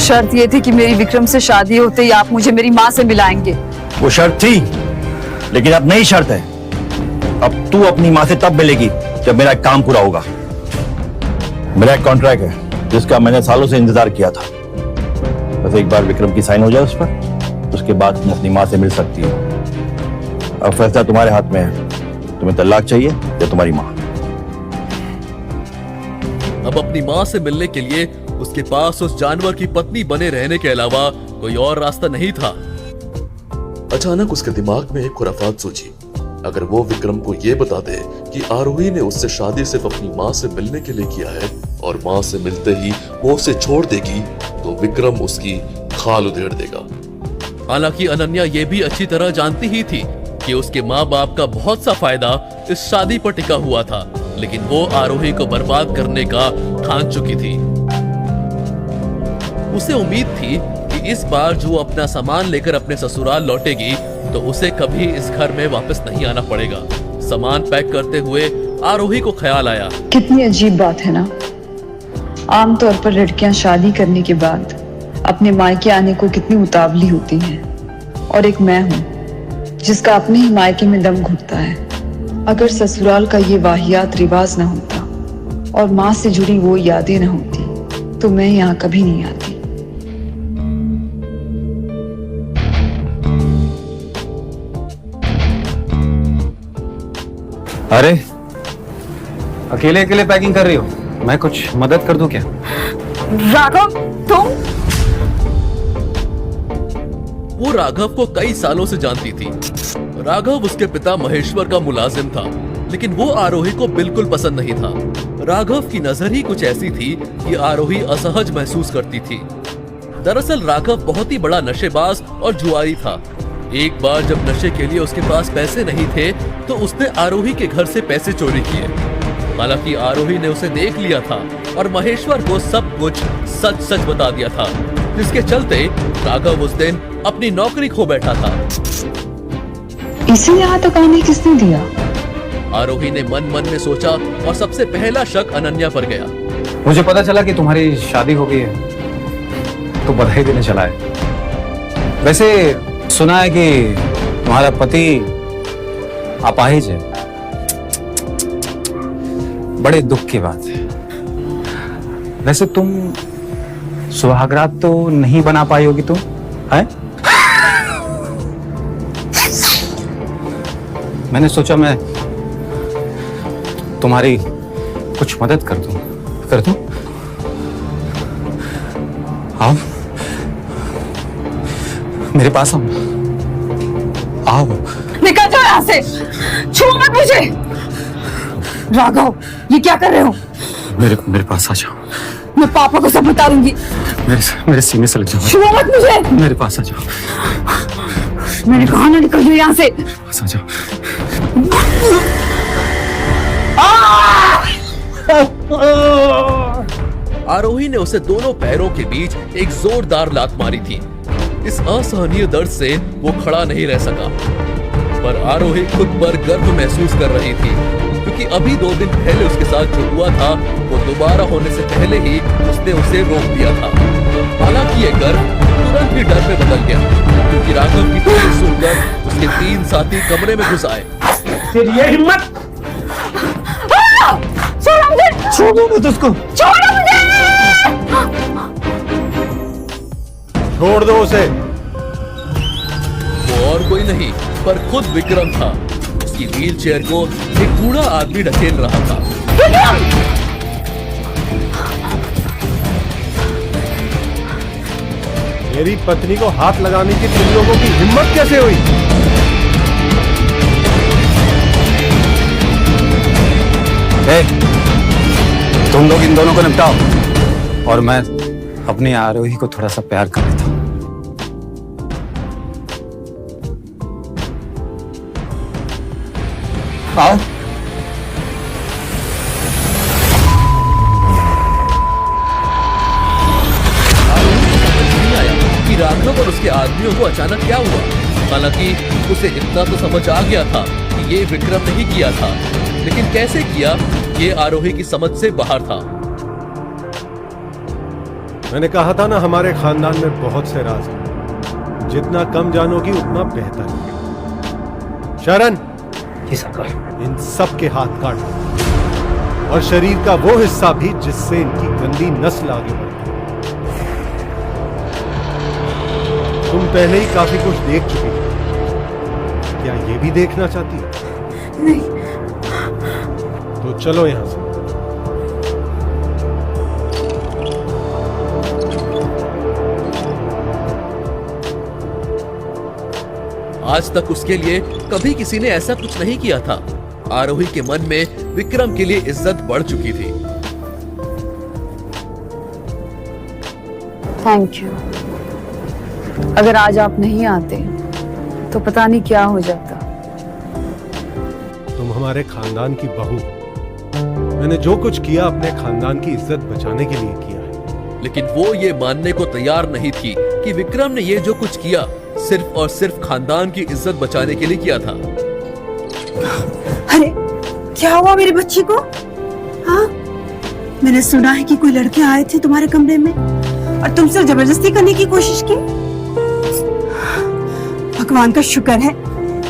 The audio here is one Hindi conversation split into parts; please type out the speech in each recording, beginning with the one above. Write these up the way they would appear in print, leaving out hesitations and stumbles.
शर्त ये थी कि मेरी विक्रम से शादी होते ही आप मुझे मेरी माँ से मिलाएंगे। वो शर्त थी, लेकिन अब नई शर्त है। अब तू अपनी माँ से तब मिलेगी जब मेरा एक काम पूरा होगा। मेरा एक कॉन्ट्रैक्ट है जिसका मैंने सालों से इंतजार किया था। बस एक बार विक्रम की साइन हो जाए उस पर, उसके बाद तुम अपनी माँ से मिल सकती हो। अब फैसला तुम्हारे हाथ में है, तुम्हें तलाक चाहिए या तुम्हारी माँ। अब अपनी माँ से मिलने के लिए उसके पास उस जानवर की पत्नी बने रहने के अलावा कोई और रास्ता नहीं था। अचानक उसके दिमाग में एक खुराफात सूझी। अगर वो विक्रम को ये बता दे कि आरोही ने उससे शादी सिर्फ अपनी माँ से मिलने के लिए किया है और माँ से मिलते ही वो उसे छोड़ देगी, तो विक्रम उसकी खाल उधेड़ देगा। हालांकि अनन्या ये भी अच्छी तरह जानती ही थी कि उसके माँ बाप का बहुत सा फायदा इस शादी पर टिका हुआ था, लेकिन वो आरोही को बर्बाद करने का ठान चुकी थी। उसे उम्मीद थी कि इस बार जो अपना सामान लेकर अपने ससुराल लौटेगी तो उसे कभी इस घर में वापस नहीं आना पड़ेगा। सामान पैक करते हुए आरोही को ख्याल आया, कितनी अजीब बात है ना। आमतौर पर लड़कियां शादी करने के बाद अपने मायके आने को कितनी उतावली होती हैं, और एक मैं हूँ जिसका अपने ही मायके में दम घुटता है। अगर ससुराल का ये वाहियात रिवाज ना होता और माँ से जुड़ी वो यादें ना होती तो मैं यहाँ कभी नहीं आती। अरे अकेले अकेले पैकिंग कर रही हो, मैं कुछ मदद कर दूं क्या? राघव, तुम? वो राघव को कई सालों से जानती थी। राघव उसके पिता महेश्वर का मुलाजिम था, लेकिन वो आरोही को बिल्कुल पसंद नहीं था। राघव की नजर ही कुछ ऐसी थी कि आरोही असहज महसूस करती थी। दरअसल राघव बहुत ही बड़ा नशेबाज और जुआरी था। एक बार जब नशे के लिए उसके पास पैसे नहीं थे तो उसने आरोही के घर से पैसे चोरी किए। हालांकि आरोही ने उसे देख लिया था और महेश्वर को सब कुछ सच सच बता दिया था, जिसके चलते राघव उस दिन अपनी नौकरी खो बैठा था। इसे यहाँ तक आने किसने दिया? आरोही ने मन मन में सोचा और सबसे पहला शक अनन्या पर गया। मुझे पता चला कि तुम्हारी शादी हो गई है तो बधाई देने चला है। वैसे सुना है कि तुम्हारा पति अपाहिज है। बड़े दुख की बात है। वैसे तुम सुहागरात तो नहीं बना पाई होगी तुम, है? मैंने सोचा मैं तुम्हारी कुछ मदद कर दूं। आओ मेरे पास आओ। निकल जाओ यहाँ से, छू मत मुझे। राघव, ये क्या कर रहे हो? मेरे पास आ जाओ। मैं पापा को सब बता दूंगी। मेरे सीने से लग जाओ। छू मत मुझे। मेरे पास आ जाओ। मैंने कहा ना निकल जाओ यहाँ से। पास आ जाओ। आरोही ने उसे दोनों पैरों के बीच एक जोरदार लात मारी थी। इस असहनीय दर्द से वो खड़ा नहीं रह सका, पर आरोही खुद पर गर्व महसूस कर रही थी, क्योंकि अभी 2 दिन पहले उसके साथ जो हुआ था वो दोबारा होने से पहले ही उसने उसे रोक दिया था। हालांकि ये गर्व तुरंत ही डर में बदल गया, क्योंकि राघव की तस्वीर सुनकर उसके 3 साथी कमरे में घुस आए। तेरी ये हिम्मत! छोड़ो मत उसको। छोड़ो मुझे। छोड़ दो उसे। वो और कोई नहीं पर खुद विक्रम था। उसकी व्हीलचेयर को एक बूढ़ा आदमी ढकेल रहा था। मेरी पत्नी को हाथ लगाने की तुम लोगों की हिम्मत कैसे हुई? तुम लोग इन दोनों को निपटाओ और मैं अपनी आरोही को थोड़ा सा प्यार कर लेता हूं। आओ। नहीं आया कि राघव और उसके आदमियों को अचानक क्या हुआ। हालांकि उसे इतना तो समझ आ गया था कि ये विक्रम नहीं किया था, लेकिन कैसे किया ये आरोही की समझ से बाहर था। मैंने कहा था ना, हमारे खानदान में बहुत से राज हैं। जितना कम जानोगी उतना बेहतर। शरण, जी सरकार। इन सब के हाथ काट दो और शरीर का वो हिस्सा भी जिससे इनकी गंदी नस्ल आगे बढ़ती है। तुम पहले ही काफी कुछ देख चुकी हो, क्या ये भी देखना चाहती हो? नहीं। तो चलो यहां से। आज तक उसके लिए कभी किसी ने ऐसा कुछ नहीं किया था। आरोही के मन में विक्रम के लिए इज्जत बढ़ चुकी थी। Thank you. अगर आज आप नहीं आते तो पता नहीं क्या हो जाता। तुम हमारे खानदान की बहू हो। मैंने जो कुछ किया अपने खानदान की इज्जत बचाने के लिए किया है। लेकिन वो ये मानने को तैयार नहीं थी कि विक्रम ने ये जो कुछ किया सिर्फ और सिर्फ खानदान की इज्जत बचाने के लिए किया था। अरे क्या हुआ मेरे बच्ची को? हाँ, मैंने सुना है कि कोई लड़के आए थे तुम्हारे कमरे में और तुमसे जबरदस्ती करने की कोशिश की। भगवान का शुक्र है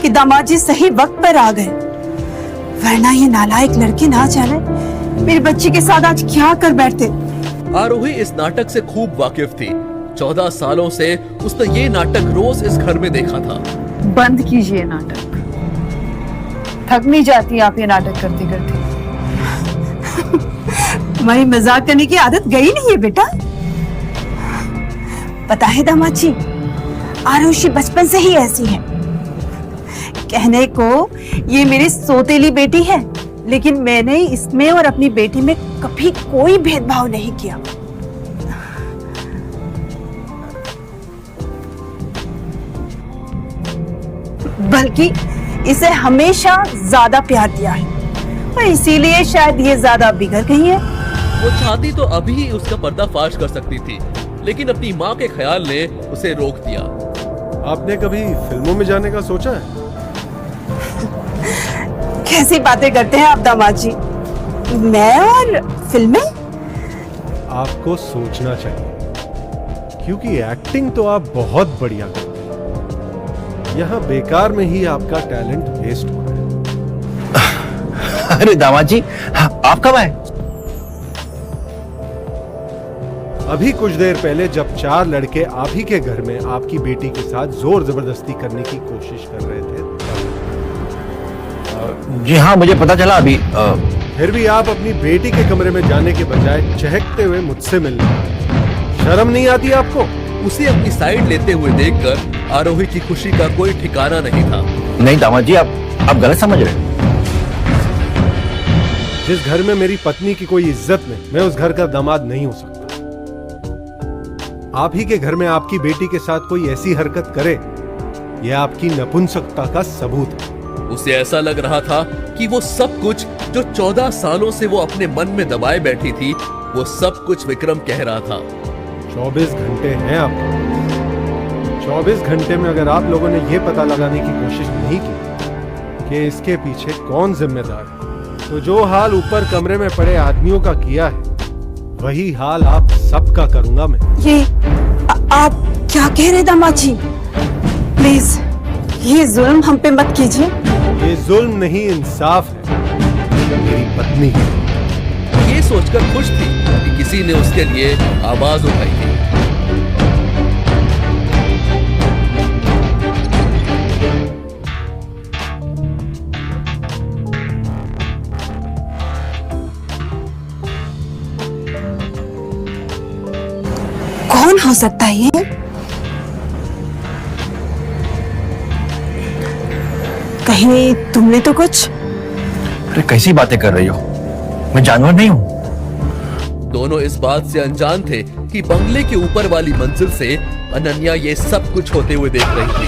कि दामाद जी सही वक्त पर आ गए, वरना ये नालायक लड़के ना जाने मेरी बच्ची के साथ आज क्या कर बैठते। आरोही इस नाटक से खूब वाकिफ थी। 14 सालों से उसने ये नाटक रोज इस घर में देखा था। बंद कीजिए नाटक। थक नहीं जाती आप ये नाटक करते करते? तुम्हारी मजाक करने की आदत गई नहीं है बेटा। पता है दामाद जी, आरुषि बचपन से ही ऐसी है। कहने को ये मेरी सौतेली बेटी है, लेकिन मैंने इसमें और अपनी बेटी में कभी कोई भेदभाव नहीं किया। बल्कि इसे हमेशा ज्यादा प्यार दिया है और इसीलिए शायद ये ज्यादा बिगड़ गई है। वो चाहती तो अभी ही उसका पर्दाफाश कर सकती थी, लेकिन अपनी माँ के ख्याल ने उसे रोक दिया। आपने कभी फिल्मों में जाने का सोचा है? कैसी बातें करते हैं आप दामाद जी? मैं और फिल्में? आपको सोचना चाहिए, क्योंकि एक्टिंग तो आप बहुत बढ़िया करते हैं। यहाँ बेकार में ही आपका टैलेंट वेस्ट हो रहा है। अरे दामाद जी, आप कब आए? अभी कुछ देर पहले जब 4 लड़के आप ही के घर में आपकी बेटी के साथ जोर जबरदस्ती करने की कोशिश कर रहे थे। जी हाँ, मुझे पता चला अभी। फिर भी आप अपनी बेटी के कमरे में जाने के बजाय चहकते हुए मुझसे मिलने आए। शर्म नहीं आती आपको? उसे अपनी साइड लेते हुए देखकर आरोही की खुशी का कोई ठिकाना नहीं था। नहीं दामाद जी, आप गलत समझ रहे हैं। जिस घर में मेरी पत्नी की कोई इज्जत नहीं, मैं उस घर का दामाद नहीं हो सकता। आप ही के घर में आपकी बेटी के साथ कोई ऐसी हरकत करे, यह आपकी नपुंसकता का सबूत है। उसे ऐसा लग रहा था कि वो सब कुछ जो 14 सालों से वो अपने मन में दबाए बैठी थी, वो सब कुछ विक्रम कह रहा था। 24 घंटे हैं आपको। 24 घंटे में अगर आप लोगों ने यह पता लगाने की कोशिश नहीं की कि इसके पीछे कौन जिम्मेदार है, तो जो हाल ऊपर कमरे में पड़े आदमियों का किया है, वही हाल आप सबका करूंगा मैं। ये आप क्या कह रहे दामाद जी? प्लीज ये जुल्म हम पे मत कीजिए। ये जुल्म नहीं, इंसाफ है। मेरी पत्नी ये सोचकर खुश थी कि किसी ने उसके लिए आवाज उठाई थी। कौन हो सकता है ये? कहीं तुमने तो कुछ? अरे कैसी बातें कर रही हो? मैं जानवर नहीं हूँ। दोनों इस बात से अनजान थे कि बंगले के ऊपर वाली मंजिल से अनन्या ये सब कुछ होते हुए देख रही थी।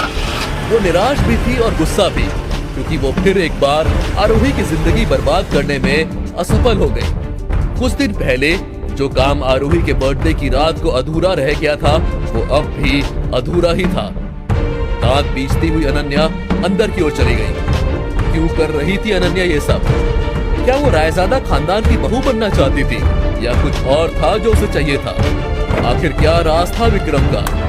वो निराश भी थी और गुस्सा भी, क्योंकि वो फिर एक बार आरोही की जिंदगी बर्बाद करने में असफल हो गई। कुछ दिन पहले जो काम आरोही के बर्थडे की रात को अधूरा रह गया था, वो अब भी अधूरा ही था। दांत बीचती हुई अनन्या अंदर की ओर चली गई। क्यों कर रही थी अनन्या ये सब? क्या वो रायजादा खानदान की बहू बनना चाहती थी, या कुछ और था जो उसे चाहिए था? आखिर क्या राज था विक्रम का